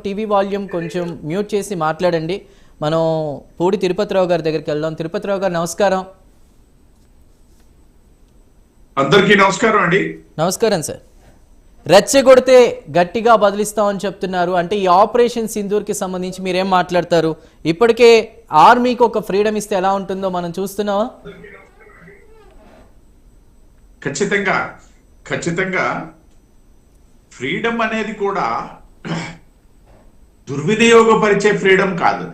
TV volume కొంచెం mute చేసి మాట్లాడండి. మనం పూడి తిరుపతిరావు గారి దగ్గరికి వెళ్దాం. తిరుపతిరావు గారు నమస్కారం. అందరికీ నమస్కారం అండి. నమస్కారం సార్. రెచ్చగొడితే గట్టిగా బదిలిస్తామని చెప్తున్నారు. అంటే ఈ ఆపరేషన్ సింధూర్కి సంబంధించి మీరేం మాట్లాడతారు? ఇప్పటికే ఆర్మీకి ఒక ఫ్రీడమ్ ఇస్తే ఎలా ఉంటుందో మనం చూస్తున్నావా? ఖచ్చితంగా ఫ్రీడమ్ అనేది కూడా దుర్వినియోగపరిచే ఫ్రీడమ్ కాదు,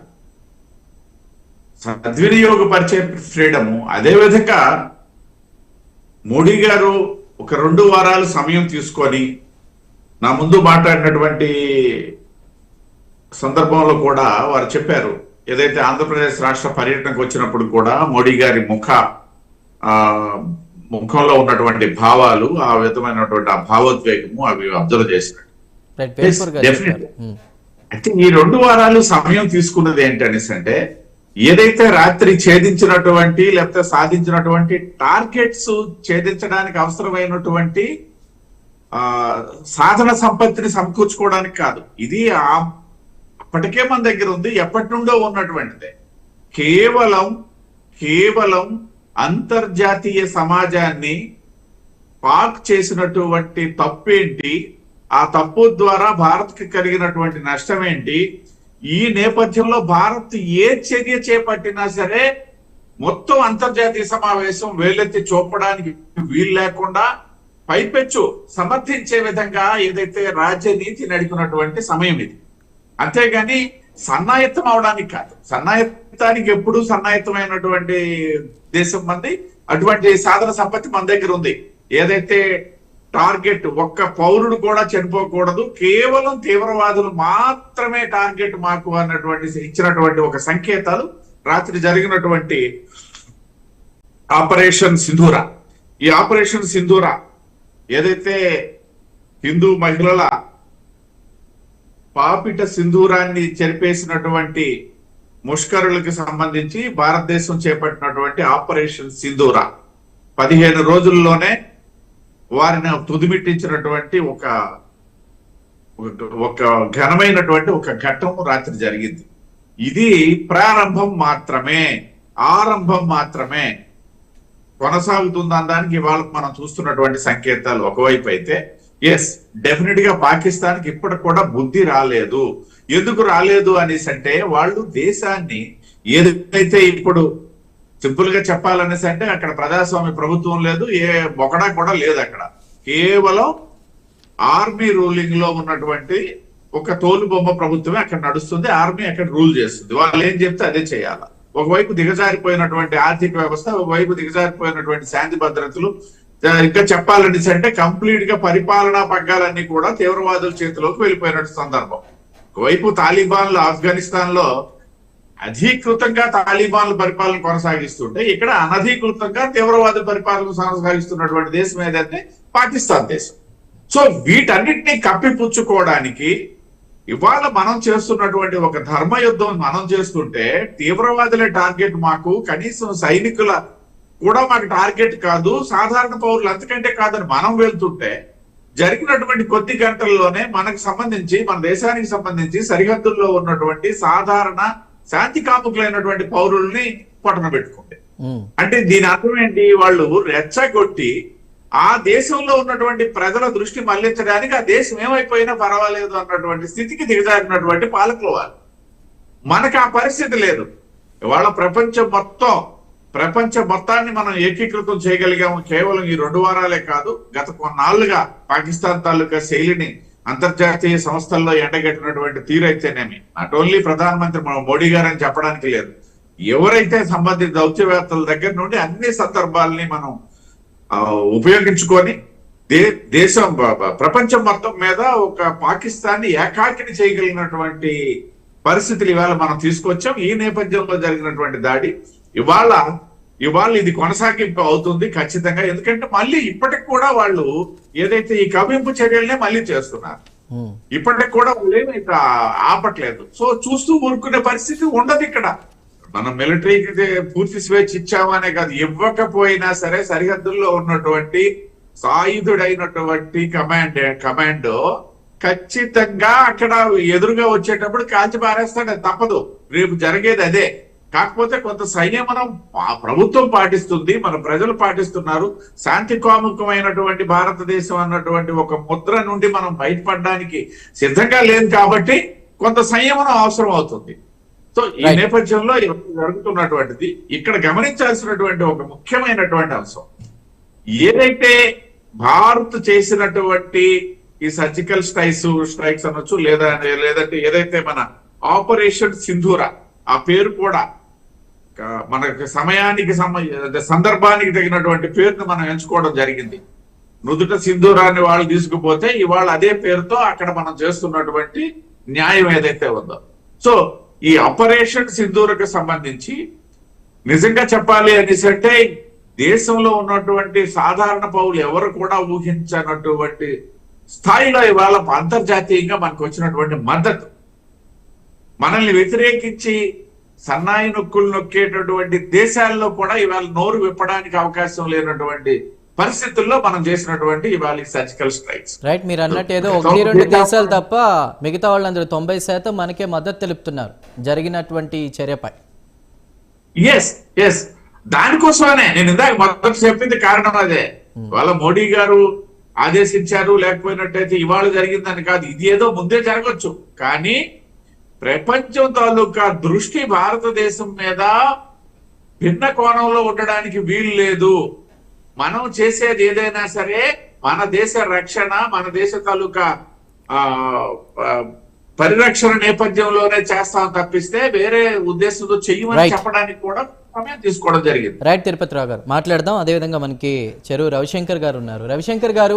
సద్వినియోగపరిచే ఫ్రీడము. అదేవిధంగా మోడీ గారు ఒక 2 వారాలు సమయం తీసుకొని నా ముందు మాట్లాడినటువంటి సందర్భంలో కూడా వారు చెప్పారు, ఏదైతే ఆంధ్రప్రదేశ్ రాష్ట్ర పర్యటనకు వచ్చినప్పుడు కూడా మోడీ గారి ముఖంలో ఉన్నటువంటి భావాలు, ఆ విధమైనటువంటి ఆ భావోద్వేగము అవి అబ్జర్వ్ చేసినట్టు. అయితే ఈ 2 వారాలు సమయం తీసుకున్నది ఏంటనేసి అంటే, ఏదైతే రాత్రి ఛేదించినటువంటి లేకపోతే సాధించినటువంటి టార్గెట్స్ ఛేదించడానికి అవసరమైనటువంటి సాధన సంపత్తిని సమకూర్చుకోవడానికి కాదు. ఇది అప్పటికే మన దగ్గర ఉంది, ఎప్పటి నుండో ఉన్నటువంటిదే. కేవలం అంతర్జాతీయ సమాజాన్ని పాక్ చేసినటువంటి తప్పేంటి, ఆ తప్పు ద్వారా భారత్ కి కలిగినటువంటి నష్టం ఏంటి, ఈ నేపథ్యంలో భారత్ ఏ చర్య చేపట్టినా సరే మొత్తం అంతర్జాతీయ సమావేశం వేలెత్తి చూపడానికి వీలు లేకుండా పైపెచ్చు సమర్థించే విధంగా ఏదైతే రాజనీతి నడిపినటువంటి సమయం ఇది. అంతేగాని సన్నాయత్తం అవడానికి కాదు. సన్నాయత్తానికి ఎప్పుడు సన్నాయత్తమైనటువంటి దేశం మంది, అటువంటి సాధన సంపత్తి మన దగ్గర ఉంది. ఏదైతే టార్గెట్ ఒక్క పౌరుడు కూడా చనిపోకూడదు, కేవలం తీవ్రవాదులు మాత్రమే టార్గెట్ మాకు అన్నటువంటి ఇచ్చినటువంటి ఒక సంకేతాలు రాత్రి జరిగినటువంటి ఆపరేషన్ సింధూర. ఈ ఆపరేషన్ సింధూర ఏదైతే హిందూ మహిళల పాపిట సింధూరాన్ని చెరిపేసినటువంటి ముష్కరులకు సంబంధించి భారతదేశం చేపట్టినటువంటి ఆపరేషన్ సింధూర 15 రోజుల్లోనే వారిని తుదిమిట్టించినటువంటి ఒక ఘనమైనటువంటి ఒక ఘట్టం రాత్రి జరిగింది. ఇది ప్రారంభం మాత్రమే, ఆరంభం మాత్రమే. కొనసాగుతుందనడానికి ఇవాళ మనం చూస్తున్నటువంటి సంకేతాలు ఒకవైపు అయితే, ఎస్ డెఫినెట్ గా పాకిస్తాన్ కి ఇప్పటికి కూడా బుద్ధి రాలేదు. ఎందుకు రాలేదు అనేసి అంటే, వాళ్ళు దేశాన్ని ఏదైతే ఇప్పుడు సింపుల్ గా చెప్పాలనేసి అంటే, అక్కడ ప్రజాస్వామ్య ప్రభుత్వం లేదు, ఒకడా కూడా లేదు. అక్కడ కేవలం ఆర్మీ రూలింగ్ లో ఉన్నటువంటి ఒక తోలుబొమ్మ ప్రభుత్వమే అక్కడ నడుస్తుంది. ఆర్మీ అక్కడ రూల్ చేస్తుంది. వాళ్ళు ఏం చెప్తే అదే చేయాలి. ఒకవైపు దిగజారిపోయినటువంటి ఆర్థిక వ్యవస్థ, ఒకవైపు దిగజారిపోయినటువంటి శాంతి భద్రతలు, ఇంకా చెప్పాలనేసి అంటే కంప్లీట్ గా పరిపాలనా పగ్గాలన్నీ కూడా తీవ్రవాదుల చేతిలోకి వెళ్ళిపోయినట్టు సందర్భం. ఒకవైపు తాలిబాన్లు ఆఫ్ఘనిస్తాన్ లో అధీకృతంగా తాలిబాన్లు పరిపాలన కొనసాగిస్తుంటే, ఇక్కడ అనధికృతంగా తీవ్రవాద పరిపాలన కొనసాగిస్తున్నటువంటి దేశం ఏదైతే పాకిస్తాన్ దేశం. సో వీటన్నిటినీ కప్పిపుచ్చుకోవడానికి ఇవాళ మనం చేస్తున్నటువంటి ఒక ధర్మ యుద్ధం మనం చేస్తుంటే, తీవ్రవాదులే టార్గెట్ మాకు, కనీసం సైనికుల కూడా మాకు టార్గెట్ కాదు, సాధారణ పౌరులు అంతకంటే కాదని మనం వెళ్తుంటే, జరిగినటువంటి కొద్ది గంటల్లోనే మనకు సంబంధించి, మన దేశానికి సంబంధించి సరిహద్దుల్లో ఉన్నటువంటి సాధారణ శాంతి కాముకులైనటువంటి పౌరుల్ని పట్టణ పెట్టుకుంటే, అంటే దీని అర్థం ఏంటి? వాళ్ళు రెచ్చగొట్టి ఆ దేశంలో ఉన్నటువంటి ప్రజల దృష్టి మళ్లించడానికి ఆ దేశం ఏమైపోయినా పర్వాలేదు అన్నటువంటి స్థితికి దిగజారినటువంటి పాలకులు వాళ్ళు. మనకు ఆ పరిస్థితి లేదు. ఇవాళ ప్రపంచ మొత్తాన్ని మనం ఏకీకృతం చేయగలిగాము కేవలం ఈ 2 వారాలే కాదు, గత కొన్నాళ్లుగా పాకిస్తాన్ తాలూకా శైలిని అంతర్జాతీయ సంస్థల్లో ఎండగట్టినటువంటి తీరైతేనేమి, నాట్ ఓన్లీ ప్రధానమంత్రి మోడీ గారు అని చెప్పడానికి లేదు, ఎవరైతే సంబంధిత దౌత్యవేత్తల దగ్గర నుండి అన్ని సందర్భాలని మనం ఉపయోగించుకొని దేశం ప్రపంచం మొత్తం మీద ఒక పాకిస్తాన్ని ఏకాకిని చేయగలిగినటువంటి పరిస్థితులు ఇవాళ మనం తీసుకొచ్చాం. ఈ నేపథ్యంలో జరిగినటువంటి దాడి ఇవాళ ఇది కొనసాగింపు అవుతుంది ఖచ్చితంగా. ఎందుకంటే మళ్ళీ ఇప్పటికి కూడా వాళ్ళు ఏదైతే ఈ కవింపు చర్యలనే మళ్ళీ చేస్తున్నారు, ఇప్పటికి కూడా వాళ్ళేమి ఆపట్లేదు. సో చూస్తూ ఊరుకునే పరిస్థితి ఉండదు. ఇక్కడ మనం మిలిటరీకి పూర్తి స్వేచ్ఛ ఇచ్చామనే కాదు, ఇవ్వకపోయినా సరే సరిహద్దుల్లో ఉన్నటువంటి సాయుధుడైనటువంటి కమాండో ఖచ్చితంగా అక్కడ ఎదురుగా వచ్చేటప్పుడు కాల్చి పారేస్తాడు, అది తప్పదు. రేపు జరిగేది అదే. కాకపోతే కొంత సంయమనం ప్రభుత్వం పాటిస్తుంది, మన ప్రజలు పాటిస్తున్నారు. శాంతి కాముకమైనటువంటి భారతదేశం అన్నటువంటి ఒక ముద్ర నుండి మనం బయటపడడానికి సిద్ధంగా లేదు కాబట్టి కొంత సంయమనం అవసరం అవుతుంది. సో ఈ నేపథ్యంలో జరుగుతున్నటువంటిది ఇక్కడ గమనించాల్సినటువంటి ఒక ముఖ్యమైనటువంటి అంశం, ఏదైతే భారత్ చేసినటువంటి ఈ సర్జికల్ స్ట్రైక్స్ అనొచ్చు, లేదంటే ఏదైతే మన ఆపరేషన్ సింధూర, ఆ పేరు కూడా మనకి సమయానికి సందర్భానికి తగినటువంటి పేరును మనం ఎంచుకోవడం జరిగింది. నుదుట సింధూరాన్ని వాళ్ళు తీసుకుపోతే ఇవాళ అదే పేరుతో అక్కడ మనం చేస్తున్నటువంటి న్యాయం ఏదైతే ఉందో. సో ఈ ఆపరేషన్ సింధూరకు సంబంధించి నిజంగా చెప్పాలి అనేసి అంటే దేశంలో ఉన్నటువంటి సాధారణ పౌరులు ఎవరు కూడా ఊహించనటువంటి స్థాయిలో ఇవాళ అంతర్జాతీయంగా మనకు వచ్చినటువంటి మద్దతు, మనల్ని వ్యతిరేకించి సన్నాయి నొక్కులు నొక్కేటటువంటి దేశాల్లో కూడా ఇవాళ నోరు విప్పడానికి అవకాశం లేనటువంటి పరిస్థితుల్లో మనం చేసినటువంటి ఇవాళ సర్జికల్ స్ట్రైక్స్. రైట్, మీరు అన్నట్టు ఏదో 1-2 దేశాలు తప్ప మిగతా వాళ్ళందరూ 90% మనకే మద్దతు తెలుపుతున్నారు జరిగినటువంటి చర్యపై. ఎస్ దానికోసమనే నేను ఇందాక మొదట చెప్పింది కారణం అదే. వాళ్ళ మోడీ గారు ఆదేశించారు, లేకపోయినట్టయితే ఇవాళ జరిగిందని కాదు, ఇది ఏదో ముందే జరగచ్చు. కానీ ప్రపంచం తాలూకా దృష్టి భారతదేశం మీద భిన్న కోణంలో ఉండడానికి వీలు లేదు. మనం చేసేది ఏదైనా సరే మన దేశ రక్షణ, మన దేశ తాలూకా పరిరక్షణ నేపథ్యంలోనే చేస్తాం తప్పిస్తే వేరే ఉద్దేశంతో చెయ్యమని చెప్పడానికి కూడా సమయం తీసుకోవడం జరిగింది. రైట్ తిరుపతి రావు గారు మాట్లాడదాం. అదేవిధంగా మనకి చెరువు రవిశంకర్ గారు ఉన్నారు. రవిశంకర్ గారు,